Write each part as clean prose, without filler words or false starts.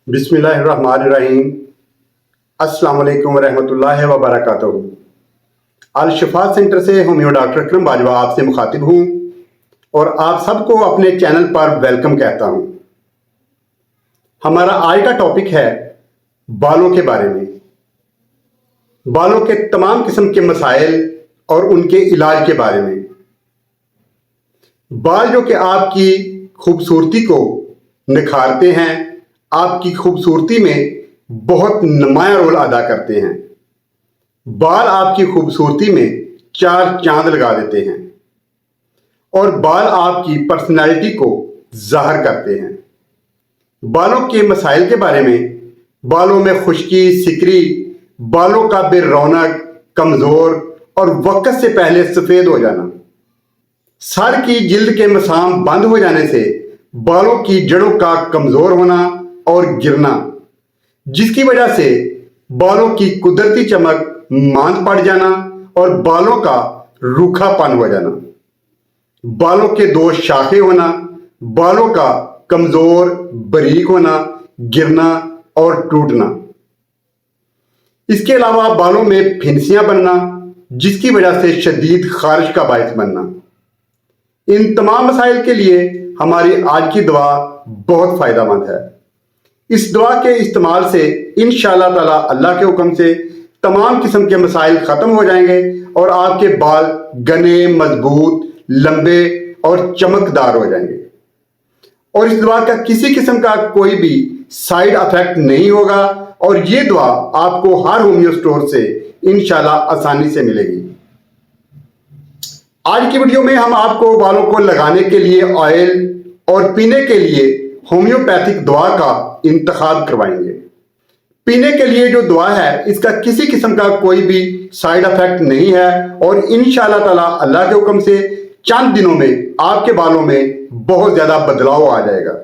बिस्मिल्लाहिर्रहमानिर्रहीम। अस्सलाम वालेकुम रहमतुल्लाहि व बरकातहू। अल शिफा सेंटर से होम्यो डॉक्टर अकरम बाजवा आपसे मुखातिब हूँ और आप सबको अपने चैनल पर वेलकम कहता हूँ। हमारा आज का टॉपिक है बालों के बारे में। बालों के तमाम किस्म के मसाइल और उनके इलाज के बारे में। बाल जो कि आपकी खूबसूरती को निखारते हैं, आपकी खूबसूरती में बहुत नुमायां रोल अदा करते हैं। बाल आपकी खूबसूरती में चार चांद लगा देते हैं और बाल आपकी पर्सनालिटी को जाहिर करते हैं। बालों के मसाइल के बारे में: बालों में खुश्की, सिकरी, बालों का बेरौनक, कमजोर और वक्त से पहले सफेद हो जाना, सर की जिल्द के मसाम बंद हो जाने से बालों की जड़ों का कमजोर होना और गिरना, जिसकी वजह से बालों की कुदरती चमक मांद पड़ जाना और बालों का रूखापन हो जाना, बालों के दो शाखे होना, बालों का कमजोर बारीक होना, गिरना और टूटना। इसके अलावा बालों में फिंसियां बनना, जिसकी वजह से शदीद खारिश का बायस बनना। इन तमाम मसाइल के लिए हमारी आज की दवा बहुत फायदेमंद है। इस दवा के इस्तेमाल से इंशाअल्लाह ताला अल्लाह के हुक्म से तमाम किस्म के मसाइल खत्म हो जाएंगे और आपके बाल घने, मजबूत, लंबे और चमकदार हो जाएंगे। और इस दवा का किसी किस्म का कोई भी साइड इफेक्ट नहीं होगा और ये दवा आपको हर होम्यो स्टोर से इंशाअल्लाह आसानी से मिलेगी। आज की वीडियो में हम आपको बालों को लगाने के लिए ऑयल और पीने के लिए होम्योपैथिक दवा का इंतखाब करवाएंगे। पीने के लिए जो दवा है, इसका किसी किस्म का कोई भी साइड इफेक्ट नहीं है और इंशाअल्लाह ताला अल्लाह के हुक्म से चंद दिनों में आपके बालों में बहुत ज्यादा बदलाव आ जाएगा।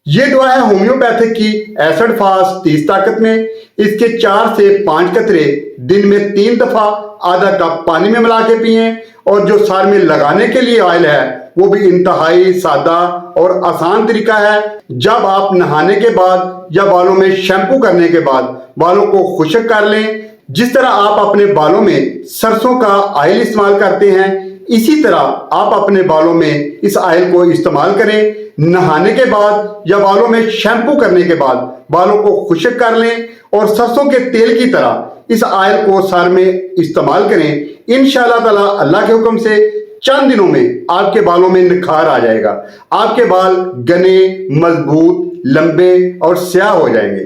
ये दवा है होम्योपैथिक की एसिड फास्ट 30 ताकत में। इसके 4 से 5 कतरे दिन में 3 दफा आधा कप पानी में मिला के पिए और जो सर में लगाने के लिए ऑयल है वो भी इंतहाई सादा और आसान तरीका है। जब आप नहाने के बाद या बालों में शैम्पू करने के बाद बालों को खुश्क कर लें, जिस तरह आप अपने बालों में सरसों का ऑयल इस्तेमाल करते हैं, इसी तरह आप अपने बालों में इस ऑयल को इस्तेमाल करें। नहाने के बाद या बालों में शैम्पू करने के बाद बालों को खुश्क कर लें और सरसों के तेल की तरह इस ऑयल को सर में इस्तेमाल करें। इंशाअल्लाह ताला अल्लाह के हुक्म से चंद दिनों में आपके बालों में निखार आ जाएगा। आपके बाल घने, मजबूत, लंबे और स्याह हो जाएंगे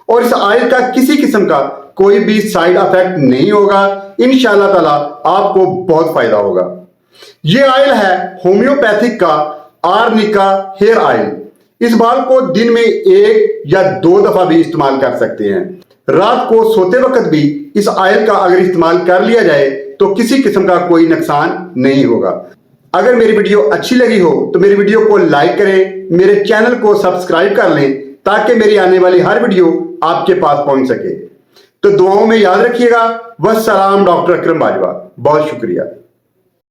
और इस ऑयल का किसी किस्म का कोई भी साइड इफेक्ट नहीं होगा। इंशाअल्लाह ताला आपको बहुत फायदा होगा। ये ऑयल है होम्योपैथिक का आर्निका हेयर ऑयल। इस बाल को दिन में 1 या 2 दफा भी इस्तेमाल कर सकते हैं। रात को सोते वक्त भी इस ऑयल का अगर इस्तेमाल कर लिया जाए तो किसी किस्म का कोई नुकसान नहीं होगा। अगर मेरी वीडियो अच्छी लगी हो तो मेरी वीडियो को लाइक करें, मेरे चैनल को सब्सक्राइब कर लें ताकि मेरी आने वाली हर वीडियो आपके पास पहुंच सके। तो दुआओं में याद रखिएगा। वस्सलाम, डॉक्टर अकरम बाजवा। बहुत शुक्रिया।